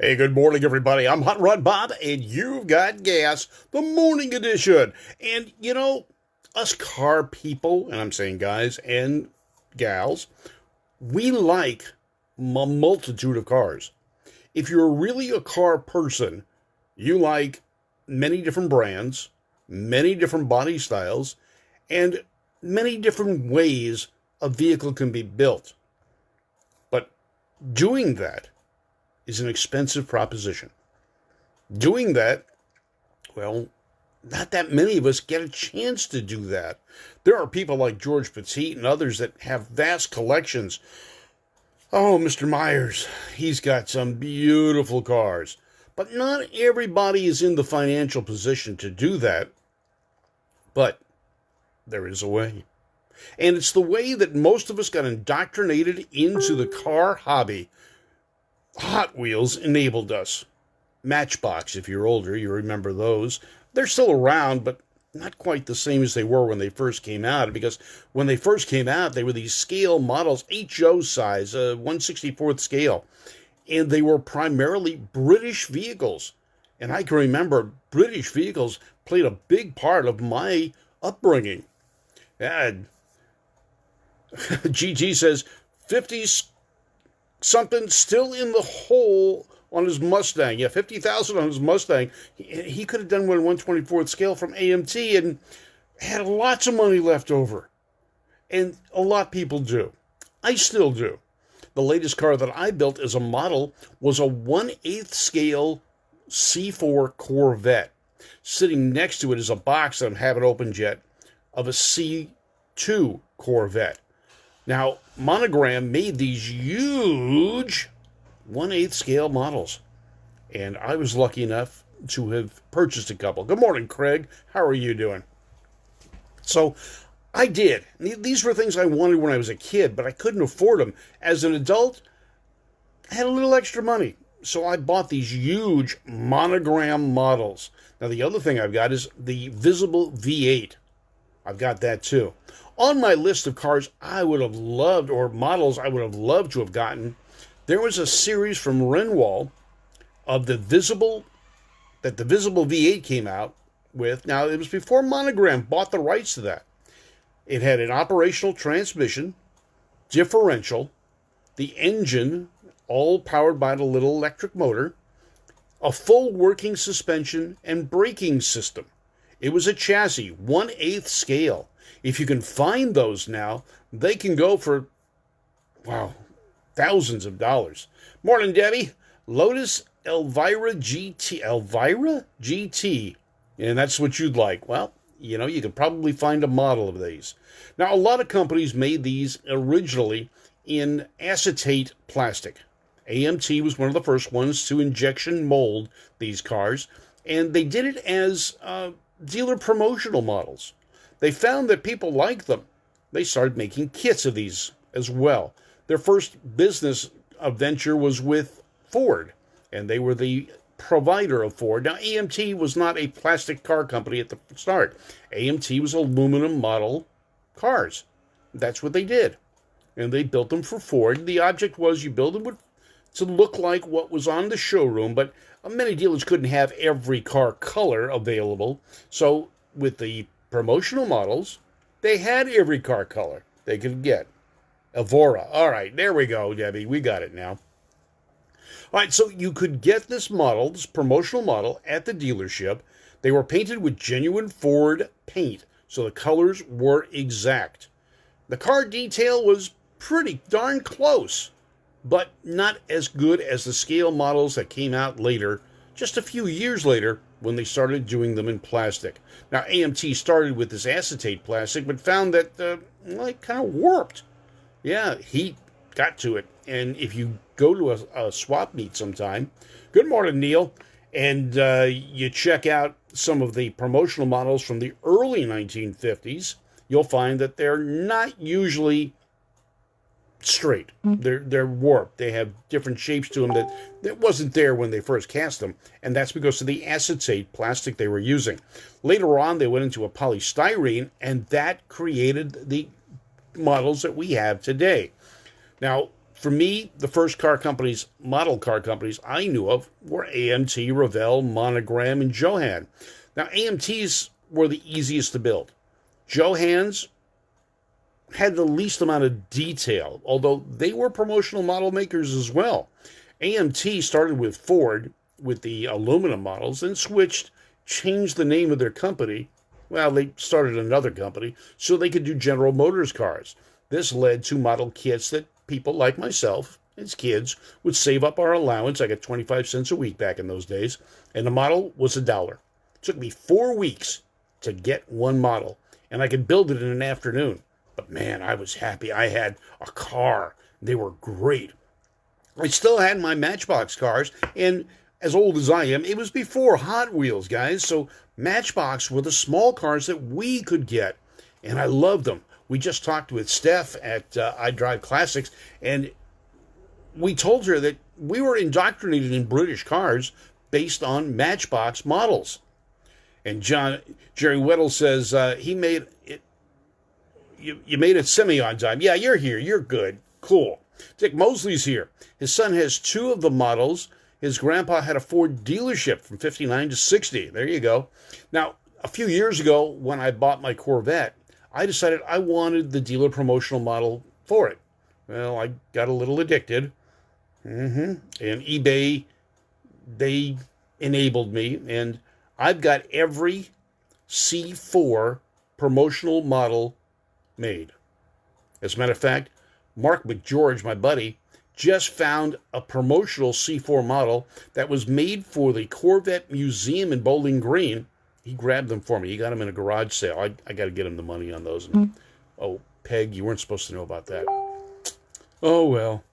Hey, good morning, everybody. I'm Hot Rod Bob, and you've got Gas, the morning edition. And us car people, and I'm saying guys and gals, we like a multitude of cars. If you're really a car person, you like many different brands, many different body styles, and many different ways a vehicle can be built. But doing that is an expensive proposition. Doing that, well, not that many of us get a chance to do that. There are people like George Petit and others that have vast collections. Oh, Mr. Myers, he's got some beautiful cars. But not everybody is in the financial position to do that. But there is a way. And it's the way that most of us got indoctrinated into the car hobby. Hot Wheels enabled us. Matchbox, if you're older, you remember those. They're still around, but not quite the same as they were when they first came out, because when they first came out, they were these scale models, HO size, 1/64th scale, and they were primarily British vehicles. And I can remember British vehicles played a big part of my upbringing. And GG says 50s something still in the hole on his Mustang. Yeah, 50,000 on his Mustang. He could have done one 1/24th scale from AMT and had lots of money left over. And a lot of people do. I still do. The latest car that I built as a model was a 1/8 scale C4 Corvette. Sitting next to it is a box that I haven't opened yet of a C2 Corvette. Now, Monogram made these huge 1/8 scale models, and I was lucky enough to have purchased a couple. Good morning, Craig. How are you doing? So I did. These were things I wanted when I was a kid, but I couldn't afford them. As an adult, I had a little extra money, so I bought these huge Monogram models. Now, the other thing I've got is the visible V8. I've got that too. On my list of cars I would have loved, or models I would have loved to have gotten, there was a series from Renwall of the visible V8 came out with. Now, it was before Monogram bought the rights to that. It had an operational transmission, differential, the engine, all powered by the little electric motor, a full working suspension and braking system. It was a chassis, 1/8 scale. If you can find those now, they can go for, wow, thousands of dollars. Morning, Debbie. Lotus Elvira GT. Elvira GT. And that's what you'd like. Well, you could probably find a model of these. Now, a lot of companies made these originally in acetate plastic. AMT was one of the first ones to injection mold these cars, and they did it as dealer promotional models. They found that people liked them. They started making kits of these as well. Their first business venture was with Ford, and they were the provider of Ford. Now, AMT was not a plastic car company at the start. AMT was aluminum model cars. That's what they did. And they built them for Ford. The object was you build them to look like what was on the showroom, but many dealers couldn't have every car color available. So with the promotional models, they had every car color they could get. Evora. All right, there we go, Debbie. We got it now. All right, so you could get this model, this promotional model, at the dealership. They were painted with genuine Ford paint, so the colors were exact. The car detail was pretty darn close, but not as good as the scale models that came out later, just a few years later, when they started doing them in plastic. Now, AMT started with this acetate plastic, but found that it kind of warped. Yeah, heat got to it. And if you go to a swap meet sometime, good morning, Neil, and you check out some of the promotional models from the early 1950s, you'll find that they're not usually straight. They're warped. They have different shapes to them that wasn't there when they first cast them, and that's because of the acetate plastic they were using. Later on, they went into a polystyrene, and that created the models that we have today. Now, For me, the first model car companies I knew of were AMT, Revell, Monogram, and Johan. Now, AMTs were the easiest to build. Johans had the least amount of detail, although they were promotional model makers as well. AMT started with Ford with the aluminum models and changed the name of their company. Well, they started another company so they could do General Motors cars. This led to model kits that people like myself, as kids, would save up our allowance. I got 25 cents a week back in those days, and the model was $1. It took me 4 weeks to get one model, and I could build it in an afternoon. But man, I was happy. I had a car. They were great. I still had my Matchbox cars, and as old as I am, it was before Hot Wheels, guys. So Matchbox were the small cars that we could get, and I loved them. We just talked with Steph at I Drive Classics, and we told her that we were indoctrinated in British cars based on Matchbox models. And Jerry Weddle says he made it. You made it semi on time. Yeah, you're here. You're good. Cool. Dick Mosley's here. His son has 2 of the models. His grandpa had a Ford dealership from 59 to 60. There you go. Now, a few years ago, when I bought my Corvette, I decided I wanted the dealer promotional model for it. Well, I got a little addicted. And eBay, they enabled me, and I've got every C4 promotional model made. As a matter of fact, Mark McGeorge, my buddy, just found a promotional C4 model that was made for the Corvette Museum in Bowling Green. He grabbed them for me. He got them in a garage sale. I got to get him the money on those. Oh, Peg, you weren't supposed to know about that. Oh, well.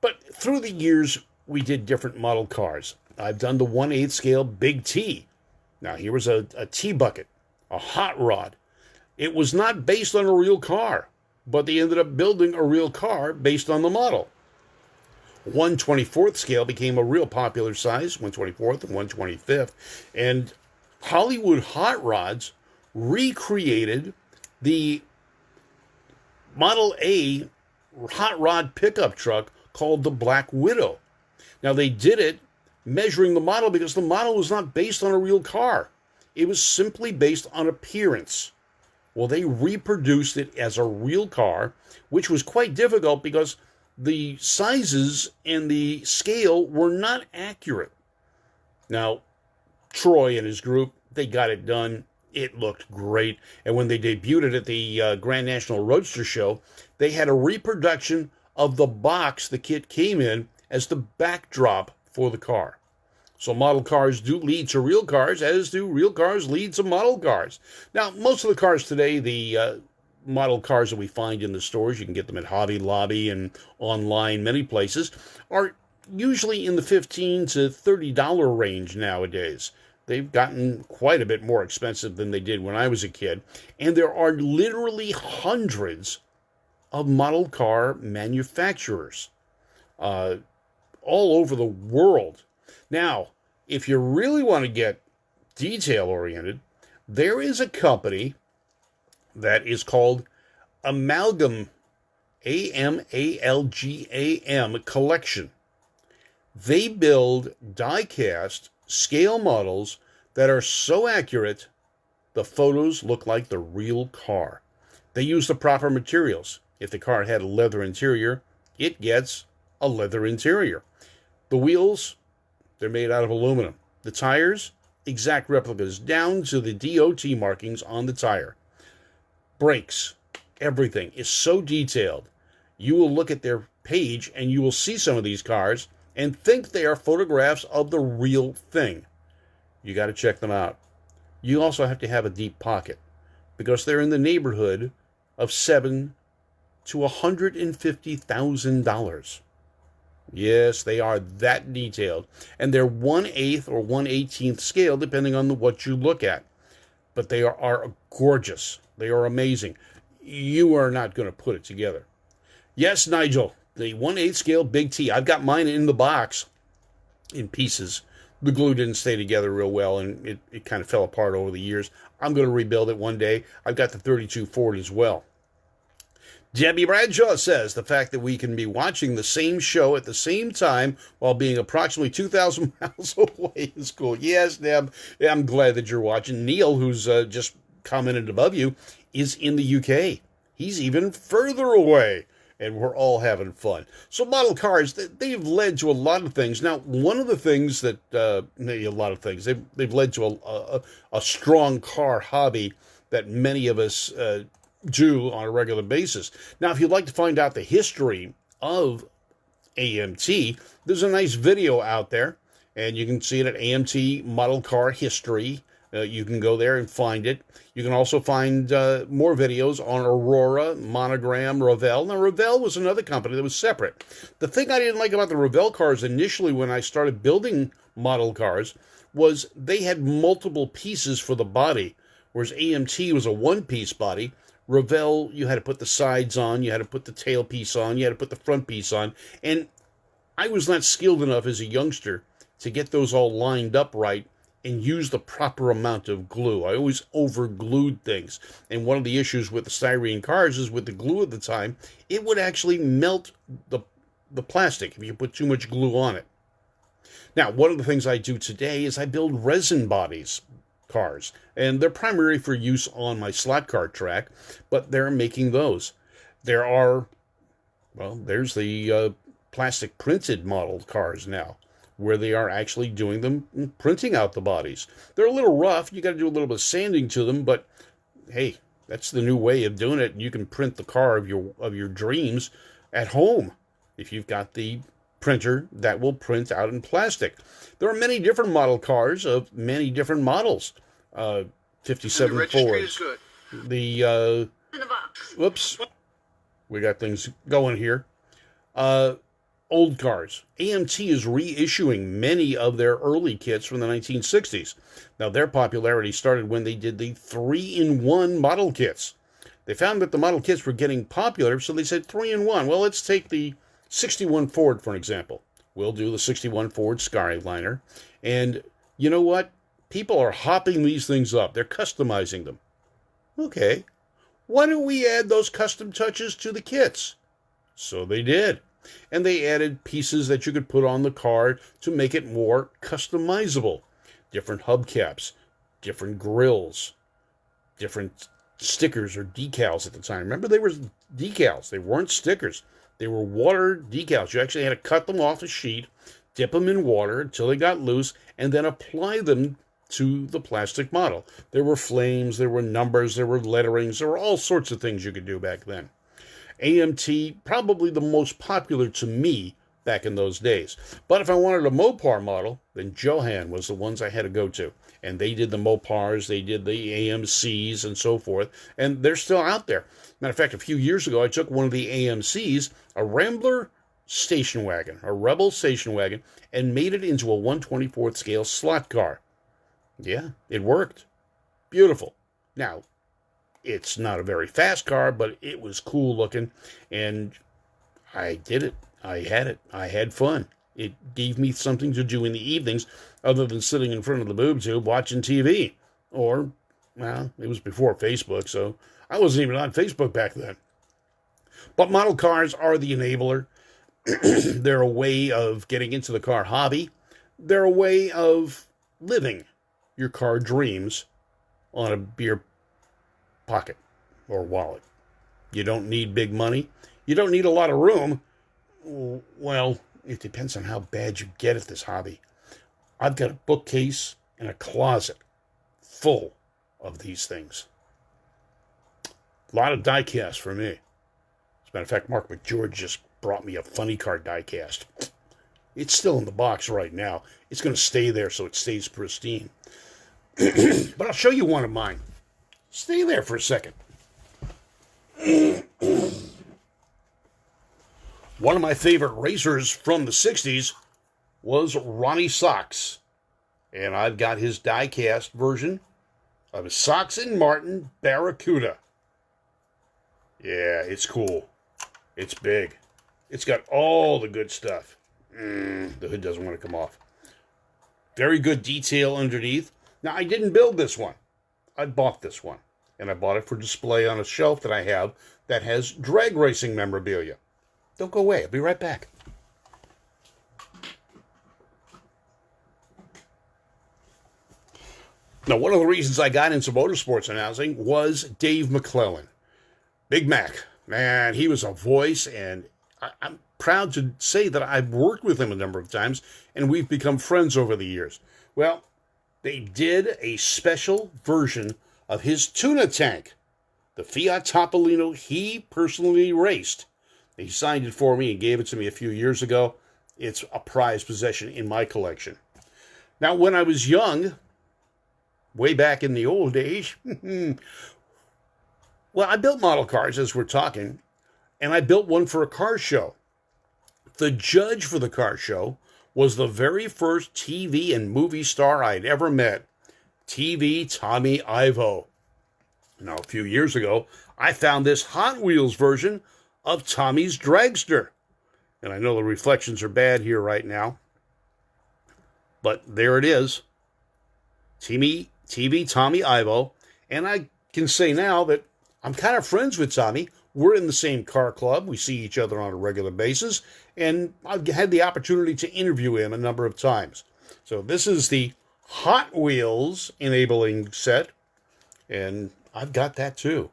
But through the years, we did different model cars. I've done the 1/8 scale Big T. Now, here was a T-bucket, a hot rod. It was not based on a real car, but they ended up building a real car based on the model. 1/24 scale became a real popular size, 1/24 and 1/25, and Hollywood Hot Rods recreated the Model A hot rod pickup truck called the Black Widow. Now, they did it measuring the model because the model was not based on a real car. It was simply based on appearance. Well, they reproduced it as a real car, which was quite difficult because the sizes and the scale were not accurate. Now, Troy and his group, they got it done. It looked great. And when they debuted it at the Grand National Roadster Show, they had a reproduction of the box the kit came in as the backdrop for the car. So model cars do lead to real cars, as do real cars lead to model cars. Now, most of the cars today, the model cars that we find in the stores, you can get them at Hobby Lobby and online many places, are usually in the $15 to $30 range nowadays. They've gotten quite a bit more expensive than they did when I was a kid. And there are literally hundreds of model car manufacturers all over the world. Now, if you really want to get detail-oriented, there is a company that is called Amalgam, A-M-A-L-G-A-M Collection. They build die-cast scale models that are so accurate, the photos look like the real car. They use the proper materials. If the car had a leather interior, it gets a leather interior. The wheels, they're made out of aluminum. The tires, exact replicas, down to the DOT markings on the tire. Brakes, everything is so detailed. You will look at their page and you will see some of these cars and think they are photographs of the real thing. You got to check them out. You also have to have a deep pocket because they're in the neighborhood of $7,000 to $150,000. Yes, they are that detailed. And they're 1/8 or 1/18 scale, depending on what you look at. But they are gorgeous. They are amazing. You are not going to put it together. Yes, Nigel, the 1/8 scale Big T. I've got mine in the box in pieces. The glue didn't stay together real well, and it kind of fell apart over the years. I'm going to rebuild it one day. I've got the 32 Ford as well. Debbie Bradshaw says the fact that we can be watching the same show at the same time while being approximately 2,000 miles away is cool. Yes, Deb, I'm glad that you're watching. Neil, who's just commented above you, is in the UK. He's even further away, and we're all having fun. So model cars, they've led to a lot of things. Now, one of the things that, maybe a lot of things, they've led to a strong car hobby that many of us do on a regular basis. Now, if you'd like to find out the history of AMT, there's a nice video out there, and you can see it at AMT Model Car History. You can go there and find it. You can also find more videos on Aurora, Monogram, Revell. Now, Revell was another company that was separate. The thing I didn't like about the Revell cars initially when I started building model cars was they had multiple pieces for the body, whereas AMT was a one-piece body. Revell, you had to put the sides on, you had to put the tailpiece on, you had to put the front piece on, and I was not skilled enough as a youngster to get those all lined up right and use the proper amount of glue. I always over-glued things, and one of the issues with the styrene cars is with the glue at the time, it would actually melt the plastic if you put too much glue on it. Now, one of the things I do today is I build resin bodies. Cars, and they're primarily for use on my slot car track, but they're making those. There are, well, there's the plastic printed model cars now, where they are actually doing them, printing out the bodies. They're a little rough, you got to do a little bit of sanding to them, but hey, that's the new way of doing it, and you can print the car of your dreams at home if you've got the printer that will print out in plastic. There are many different model cars of many different models. 57 Fords. The whoops, we got things going here. Old cars. AMT is reissuing many of their early kits from the 1960s. Now, their popularity started when they did the 3-in-1 model kits. They found that the model kits were getting popular, so they said 3-in-1. Well, let's take the 61 Ford, for an example. We'll do the 61 Ford Skyliner. And you know what? People are hopping these things up. They're customizing them. Okay. Why don't we add those custom touches to the kits? So they did. And they added pieces that you could put on the car to make it more customizable. Different hubcaps, different grills, different stickers or decals at the time. Remember, they were decals. They weren't stickers. They were water decals. You actually had to cut them off a sheet, dip them in water until they got loose, and then apply them to the plastic model. There were flames, there were numbers, there were letterings, there were all sorts of things you could do back then. AMT, probably the most popular to me back in those days. But if I wanted a Mopar model, then Johan was the ones I had to go to. And they did the Mopars, they did the AMCs and so forth, and they're still out there. Matter of fact, a few years ago, I took one of the AMCs, a Rambler station wagon, a Rebel station wagon, and made it into a 1/24th scale slot car. Yeah, it worked. Beautiful. Now, it's not a very fast car, but it was cool looking, and I did it. I had it. I had fun. It gave me something to do in the evenings other than sitting in front of the boob tube watching TV. Or, well, it was before Facebook, so I wasn't even on Facebook back then. But model cars are the enabler. They're a way of getting into the car hobby. They're a way of living your car dreams on a beer pocket or wallet. You don't need big money. You don't need a lot of room. Well, it depends on how bad you get at this hobby. I've got a bookcase and a closet full of these things. A lot of die-cast for me. As a matter of fact, Mark McGeorge just brought me a funny car die-cast. It's still in the box right now. It's going to stay there so it stays pristine. But I'll show you one of mine. Stay there for a second. One of my favorite racers from the 60s was Ronnie Sox. And I've got his die-cast version of his Sox and Martin Barracuda. Yeah, it's cool. It's big. It's got all the good stuff. The hood doesn't want to come off. Very good detail underneath. Now, I didn't build this one. I bought this one. and I bought it for display on a shelf that I have that has drag racing memorabilia. Don't go away. I'll be right back. Now, one of the reasons I got into motorsports announcing was Dave McClellan. Big Mac. Man, he was a voice, and I'm proud to say that I've worked with him a number of times, and we've become friends over the years. Well, they did a special version of his tuna tank, the Fiat Topolino he personally raced. He signed it for me and gave it to me a few years ago. It's a prized possession in my collection. Now, when I was young, way back in the old days, well, I built model cars as we're talking, and I built one for a car show. The judge for the car show was the very first TV and movie star I'd ever met, TV Tommy Ivo. Now, a few years ago, I found this Hot Wheels version of Tommy's Dragster. And I know the reflections are bad here right now, but there it is. TV Tommy Ivo. And I can say now that I'm kind of friends with Tommy. We're in the same car club. We see each other on a regular basis. And I've had the opportunity to interview him a number of times. So this is the Hot Wheels enabling set. And I've got that too.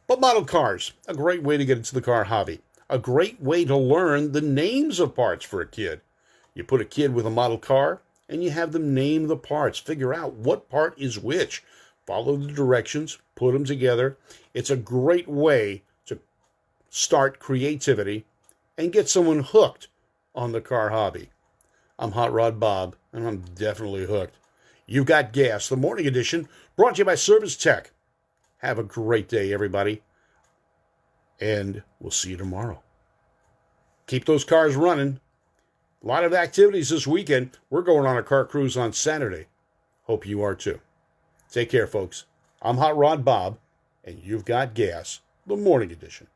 But model cars, a great way to get into the car hobby. A great way to learn the names of parts for a kid. You put a kid with a model car, and you have them name the parts. Figure out what part is which. Follow the directions, put them together. It's a great way to start creativity and get someone hooked on the car hobby. I'm Hot Rod Bob, and I'm definitely hooked. You've got gas, the morning edition, brought to you by Service Tech. Have a great day, everybody, and we'll see you tomorrow. Keep those cars running. A lot of activities this weekend. We're going on a car cruise on Saturday. Hope you are too. Take care, folks. I'm Hot Rod Bob, and you've got gas, the morning edition.